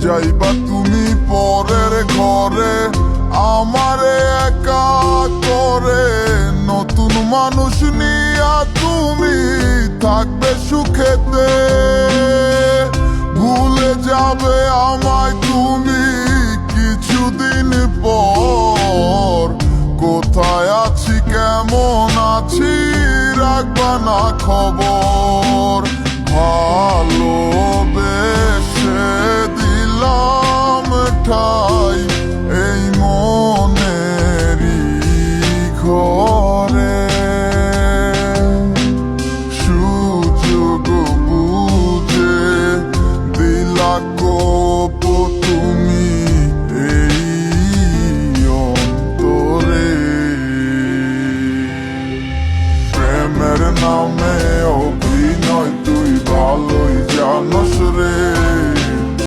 যাইবা তুমি পরের ঘরে আমারে একা করে। নতুন মানুষ নিয়া তুমি থাকবে সুখেতে, ভুলে যাবে আমায় তুমি কিছুদিন পর। কোথায় আছি কেমন আছি রাখবা না খবর, ভালোবেসে